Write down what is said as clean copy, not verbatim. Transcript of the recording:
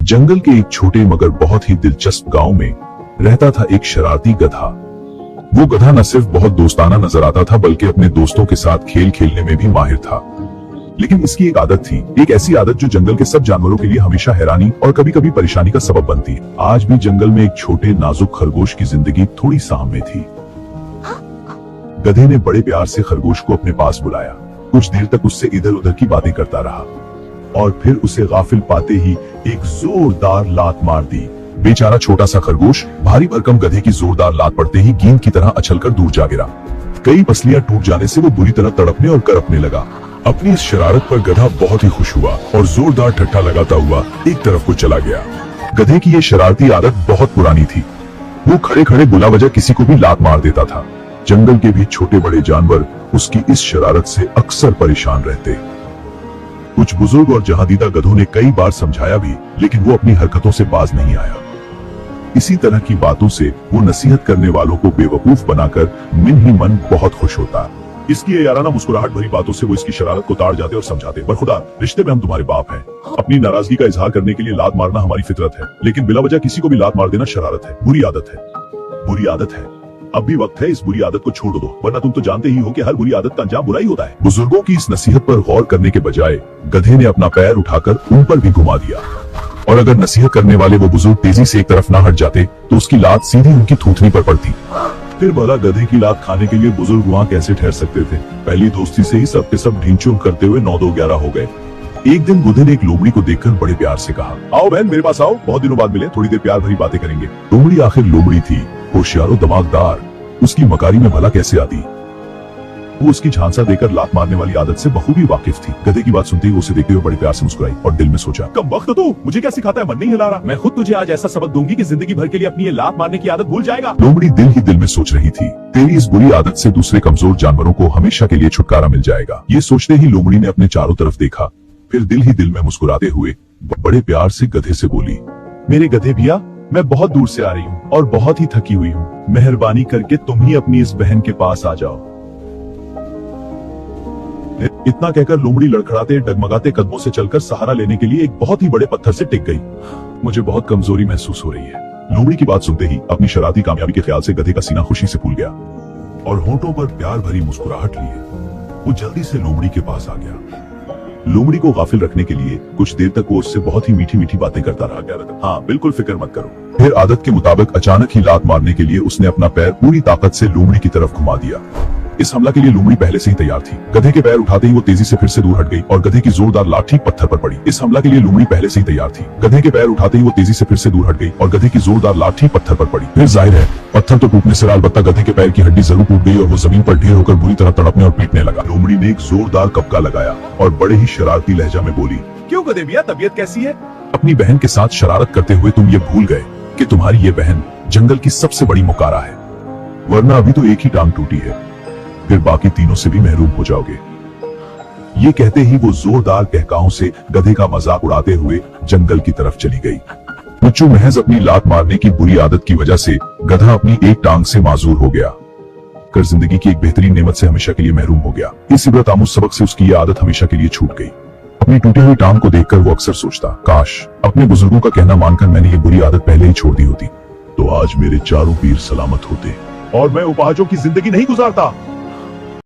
जंगल के एक छोटे मगर बहुत ही दिलचस्प गांव में रहता था एक शरारती गधा। वो गधा न सिर्फ बहुत दोस्ताना नजर आता था बल्कि अपने दोस्तों के साथ खेल खेलने में भी माहिर था। लेकिन इसकी एक आदत थी, एक ऐसी आदत जो जंगल के सब जानवरों के लिए हमेशा हैरानी और कभी कभी परेशानी का सबब बनती है। आज भी जंगल में एक छोटे नाजुक खरगोश की जिंदगी थोड़ी साम में थी। गधे ने बड़े प्यार से खरगोश को अपने पास बुलाया। कुछ देर तक उससे इधर उधर की बातें करता रहा और फिर उसे गाफिल पाते ही एक जोरदार लात मार दी। बेचारा छोटा सा खरगोश भारी भरकम गधे की जोरदार लात पड़ते ही गेंद की तरह अछलकर दूर जा गिरा। कई पसलियां टूट जाने से वो बुरी तरह तड़पने और करपने लगा। अपनी इस शरारत पर गधा बहुत ही खुश हुआ और जोरदार ठट्ठा लगाता हुआ एक तरफ को चला गया। गधे की ये शरारती आदत बहुत पुरानी थी। वो खड़े खड़े बिला वजह किसी को भी लात मार देता था। जंगल के भी छोटे बड़े जानवर उसकी इस शरारत से अक्सर परेशान रहते। कुछ बुजुर्ग और जहादीदा गधों ने कई बार समझाया भी, लेकिन वो अपनी हरकतों से बाज नहीं आया। इसी तरह की बातों से वो नसीहत करने वालों को बेवकूफ बनाकर मन ही मन बहुत खुश होता। इसकी ये याराना मुस्कुराहट भरी बातों से वो इसकी शरारत को ताड़ जाते और समझाते, पर खुदा, रिश्ते में हम तुम्हारे बाप हैं। अपनी नाराजगी का इजहार करने के लिए लात मारना हमारी फितरत है, लेकिन बिला वजह किसी को भी लात मार देना शरारत है, बुरी आदत है। बुरी आदत है। अब भी वक्त है इस बुरी आदत को छोड़ दो, वरना तुम तो जानते ही हो कि हर बुरी आदत का अंजाम बुरा ही होता है। बुजुर्गों की इस नसीहत पर गौर करने के बजाय गधे ने अपना पैर उठाकर उन पर भी घुमा दिया, और अगर नसीहत करने वाले वो बुजुर्ग तेजी से एक तरफ ना हट जाते तो उसकी लात सीधी उनकी थूथनी पर पड़ती। फिर भला गधे की लात खाने के लिए बुजुर्ग वहाँ कैसे ठहर सकते थे। पहली दोस्ती से ही सब के सब ढींचूम करते हुए 9-2-11 हो गए। एक दिन बुधे ने एक लोमड़ी को देखकर बड़े प्यार से कहा, आओ बहन मेरे पास आओ, बहुत दिनों बाद मिले, थोड़ी देर प्यार भरी बातें करेंगे। लोमड़ी आखिर लोमड़ी थी, होशियार और दिमागदार, उसकी मकारी में भला कैसे आती। वो उसकी झांसा देकर लात मारने वाली आदत से बखूबी वाकिफ थी। गधे की बात सुनते ही उसे देखते हुए बड़े प्यार से मुस्कुराई और दिल में सोचा, कम वक्त तू मुझे क्या सिखाता है, मन नहीं हिला रहा। मैं खुद तुझे आज ऐसा सबक दूंगी कि जिंदगी भर के लिए अपनी ये लात मारने की आदत भूल जाएगा। लोमड़ी दिल ही दिल में सोच रही थी, तेरी इस बुरी आदत से दूसरे कमजोर जानवरों को हमेशा के लिए छुटकारा मिल जाएगा। ये सोचते ही लोमड़ी ने अपने चारों तरफ देखा, फिर दिल ही दिल में मुस्कुराते हुए बड़े प्यार से गधे से बोली, मेरे गधे भैया, मैं बहुत दूर से आ रही हूँ और बहुत ही थकी हुई हूँ। मेहरबानी करके तुम ही अपनी इस बहन के पास आ जाओ। इतना कहकर लोमड़ी लड़खड़ाते डगमगाते कदमों से चलकर सहारा लेने के लिए एक बहुत ही बड़े पत्थर से टिक गई। मुझे बहुत कमजोरी महसूस हो रही है। लोमड़ी की बात सुनते ही अपनी शरारती कामयाबी के ख्याल से गधे का सीना खुशी से फूल गया और होंठों पर प्यार भरी मुस्कुराहट लिए वो जल्दी से लोमड़ी के पास आ गया। लोमड़ी को गाफिल रखने के लिए कुछ देर तक वो उससे बहुत ही मीठी मीठी बातें करता रहा। हाँ बिल्कुल, फिक्र मत करो। फिर आदत के मुताबिक अचानक ही लात मारने के लिए उसने अपना पैर पूरी ताकत से लोमड़ी की तरफ घुमा दिया। इस हमला के लिए लोमड़ी पहले से ही तैयार थी। गधे के पैर उठाते ही वो तेजी से फिर से दूर हट गई और गधे की जोरदार लात ठीक पत्थर पर पड़ी। इस हमला के लिए लोमड़ी पहले से ही तैयार थी। गधे के पैर उठाते ही वो तेजी से फिर से दूर हट गई और गधे की जोरदार लात ठीक पत्थर पर पड़ी। फिर जाहिर है पत्थर तो टूटने से अलबत्ता गधे के पैर की हड्डी जरूर टूट गई और वो जमीन पर ढेर होकर बुरी तरह तड़पने और पीटने लगा। लोमड़ी ने एक जोरदार कपका लगाया और बड़े ही शरारती लहजा में बोली, क्यों गधे भैया, तबीयत कैसी है? अपनी बहन के साथ शरारत करते हुए तुम ये भूल गए कि तुम्हारी ये बहन जंगल की सबसे बड़ी मुकारा है, वरना अभी तो एक ही टांग टूटी है, फिर बाकी तीनों से भी महरूम हो जाओगे। ये कहते ही वो जोरदार कहकाओं से गधे का मजाक उड़ाते हुए जंगल की तरफ चली गई। मुच्चू महज अपनी लात मारने की बुरी आदत की वजह से गधा अपनी एक टांग से माजूर हो गया कर जिंदगी की एक बेहतरीन नेमत से हमेशा के लिए महरूम हो गया। इस इबरत आमूज सबक से उसकी ये आदत हमेशा के लिए छूट गई। अपनी टूटी हुई टांग को देखकर वो अक्सर सोचता, काश अपने बुजुर्गों का कहना मानकर मैंने ये बुरी आदत पहले ही छोड़ दी होती, तो आज मेरे चारों पीर सलामत होते और मैं उपाहजों की जिंदगी नहीं गुजारता।